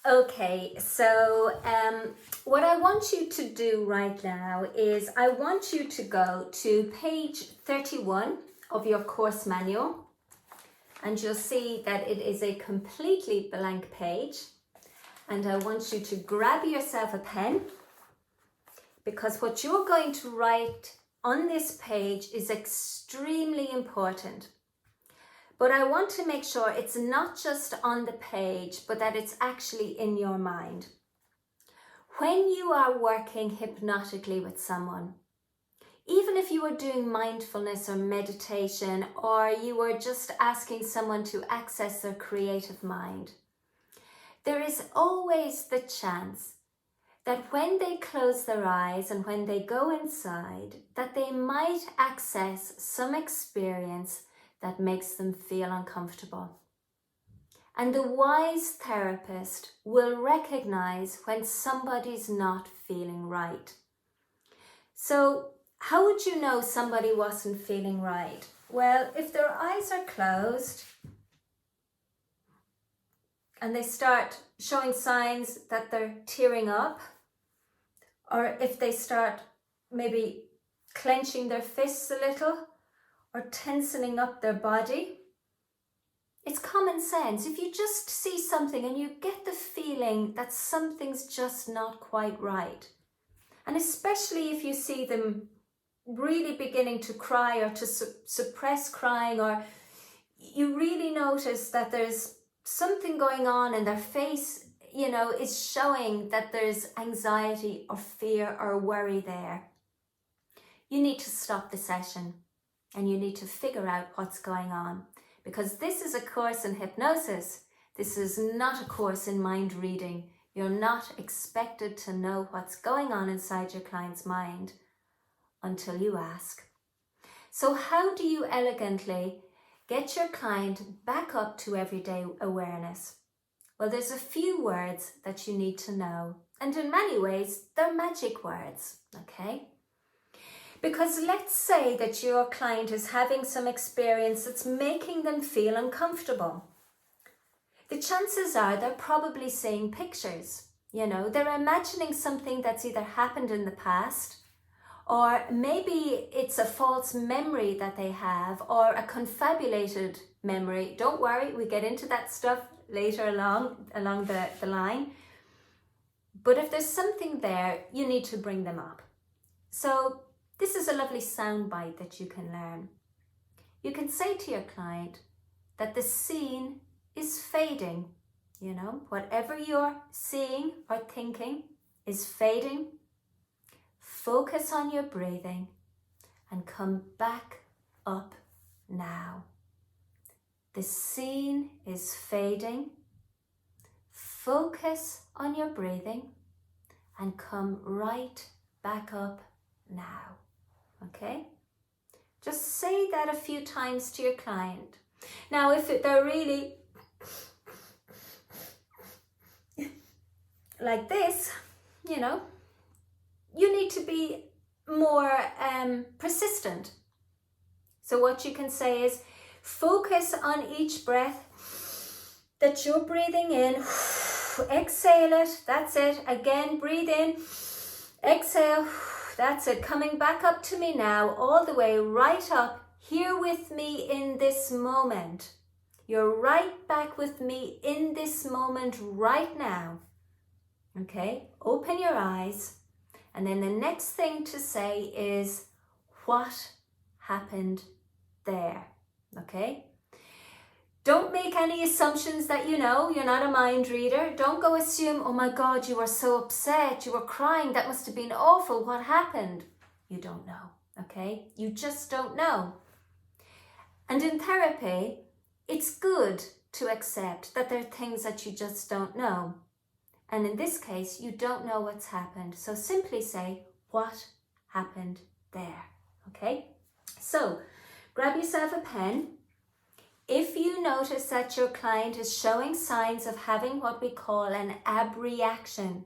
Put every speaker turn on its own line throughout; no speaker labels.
Okay, so what I want you to do right now is I want you to go to page 31 of your course manual, and you'll see that it is a completely blank page. And I want you to grab yourself a pen, because what you're going to write on this page is extremely important. But I want to make sure it's not just on the page, but that it's actually in your mind. When you are working hypnotically with someone, even if you are doing mindfulness or meditation, or you are just asking someone to access their creative mind, there is always the chance that when they close their eyes and when they go inside, that they might access some experience that makes them feel uncomfortable. And the wise therapist will recognize when somebody's not feeling right. So how would you know somebody wasn't feeling right? Well, if their eyes are closed and they start showing signs that they're tearing up, or if they start maybe clenching their fists a little, or tensing up their body, it's common sense. If you just see something and you get the feeling that something's just not quite right, and especially if you see them really beginning to cry or to suppress crying, or you really notice that there's something going on in their face, is showing that there's anxiety or fear or worry there, you need to stop the session. And you need to figure out what's going on, because this is a course in hypnosis. This is not a course in mind reading. You're not expected to know what's going on inside your client's mind until you ask. So how do you elegantly get your client back up to everyday awareness? Well, there's a few words that you need to know. And in many ways, they're magic words, okay? Because let's say that your client is having some experience that's making them feel uncomfortable. The chances are they're probably seeing pictures. They're imagining something that's either happened in the past, or maybe it's a false memory that they have, or a confabulated memory. Don't worry, we get into that stuff later along the line. But if there's something there, you need to bring them up. So this is a lovely soundbite that you can learn. You can say to your client that the scene is fading. Whatever you're seeing or thinking is fading. Focus on your breathing and come back up now. The scene is fading. Focus on your breathing and come right back up now. Okay? Just say that a few times to your client. Now, if they're really like this, you need to be more persistent. So what you can say is, focus on each breath that you're breathing in. Exhale it. That's it. Again, breathe in. Exhale. That's it. Coming back up to me now, all the way right up, here with me in this moment. You're right back with me in this moment right now. Okay, open your eyes. And then the next thing to say is, what happened there? Okay? Don't make any assumptions that you're not a mind reader. Don't go assume, oh my God, you were so upset, you were crying, that must have been awful, what happened? You don't know, okay? You just don't know. And in therapy, it's good to accept that there are things that you just don't know. And in this case, you don't know what's happened. So simply say, what happened there, okay? So grab yourself a pen. If you notice that your client is showing signs of having what we call an abreaction,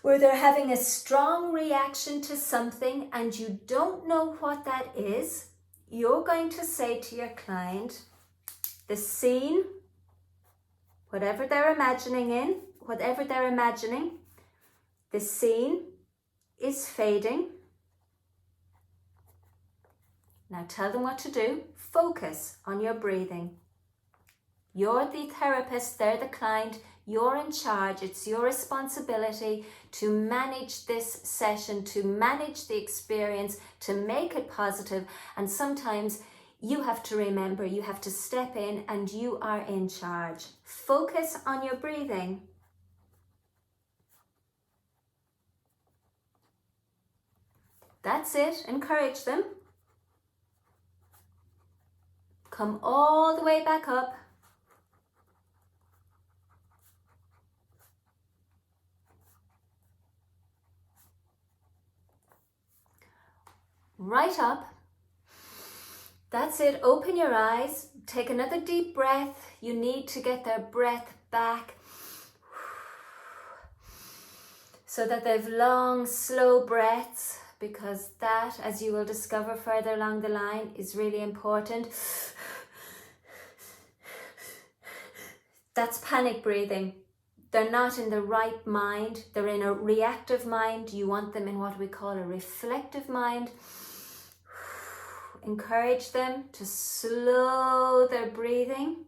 where they're having a strong reaction to something and you don't know what that is, you're going to say to your client, the scene, whatever they're imagining in, whatever they're imagining. The scene is fading. Now tell them what to do. Focus on your breathing. You're the therapist, they're the client, you're in charge. It's your responsibility to manage this session, to manage the experience, to make it positive. And sometimes you have to remember, you have to step in and you are in charge. Focus on your breathing. That's it. Encourage them. Come all the way back up. Right up. That's it. Open your eyes. Take another deep breath. You need to get their breath back so that they've long, slow breaths, because that, as you will discover further along the line, is really important. That's panic breathing. They're not in the right mind. They're in a reactive mind. You want them in what we call a reflective mind. Encourage them to slow their breathing.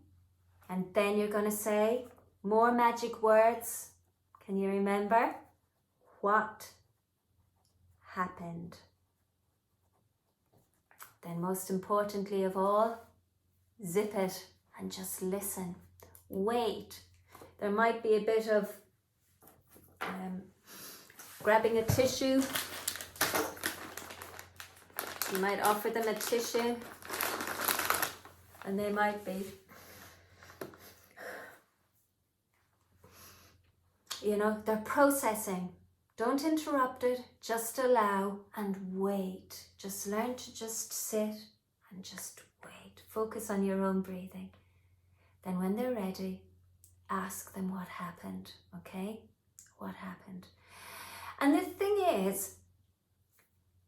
And then you're going to say more magic words. Can you remember? What happened? Then most importantly of all, zip it and just listen. Wait. There might be a bit of grabbing a tissue. You might offer them a tissue and they might be, they're processing. Don't interrupt it, just allow and wait. Just learn to just sit and just wait. Focus on your own breathing. Then when they're ready, ask them what happened, okay? What happened? And the thing is,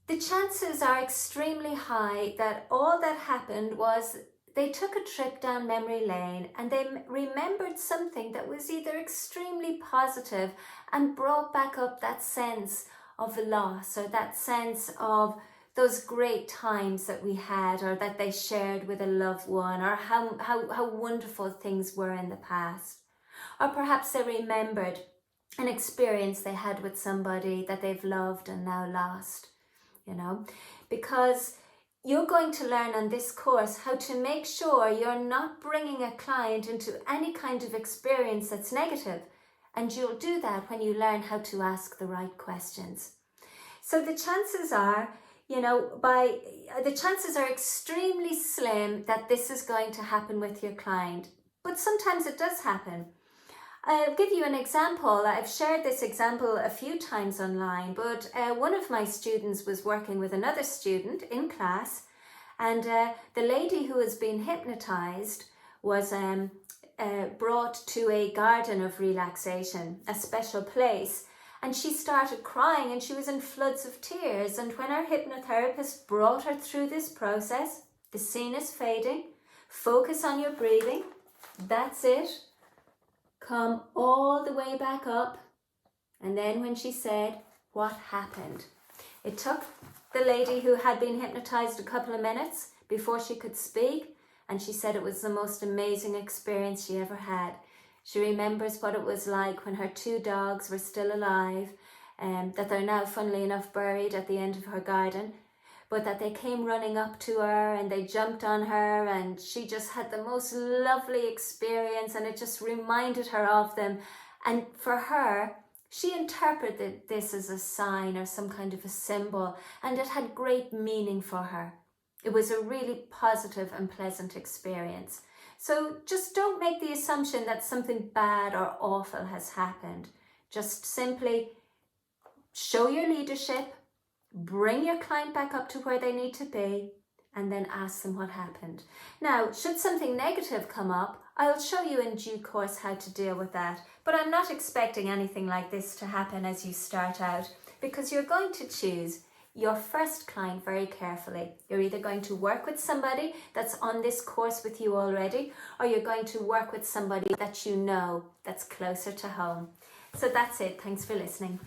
the chances are extremely high that all that happened was they took a trip down memory lane and they remembered something that was either extremely positive and brought back up that sense of loss, or that sense of those great times that we had, or that they shared with a loved one, or how wonderful things were in the past. Or perhaps they remembered an experience they had with somebody that they've loved and now lost, because you're going to learn on this course how to make sure you're not bringing a client into any kind of experience that's negative. And you'll do that when you learn how to ask the right questions. So the chances are, the chances are extremely slim that this is going to happen with your client. But sometimes it does happen. I'll give you an example. I've shared this example a few times online, but one of my students was working with another student in class, and the lady who has been hypnotized was brought to a garden of relaxation, a special place, and she started crying and she was in floods of tears. And when our hypnotherapist brought her through this process, the scene is fading, focus on your breathing, that's it. Come all the way back up. And then when she said, what happened? It took the lady who had been hypnotized a couple of minutes before she could speak. And she said it was the most amazing experience she ever had. She remembers what it was like when her 2 dogs were still alive, that they're now, funnily enough, buried at the end of her garden. But that they came running up to her and they jumped on her, and she just had the most lovely experience, and it just reminded her of them. And for her, she interpreted this as a sign or some kind of a symbol, and it had great meaning for her. It was a really positive and pleasant experience. So just don't make the assumption that something bad or awful has happened. Just simply show your leadership, bring your client back up to where they need to be, and then ask them what happened. Now, should something negative come up, I'll show you in due course how to deal with that. But I'm not expecting anything like this to happen as you start out, because you're going to choose. your first client very carefully. You're either going to work with somebody that's on this course with you already, or you're going to work with somebody that you know that's closer to home. So that's it. Thanks for listening.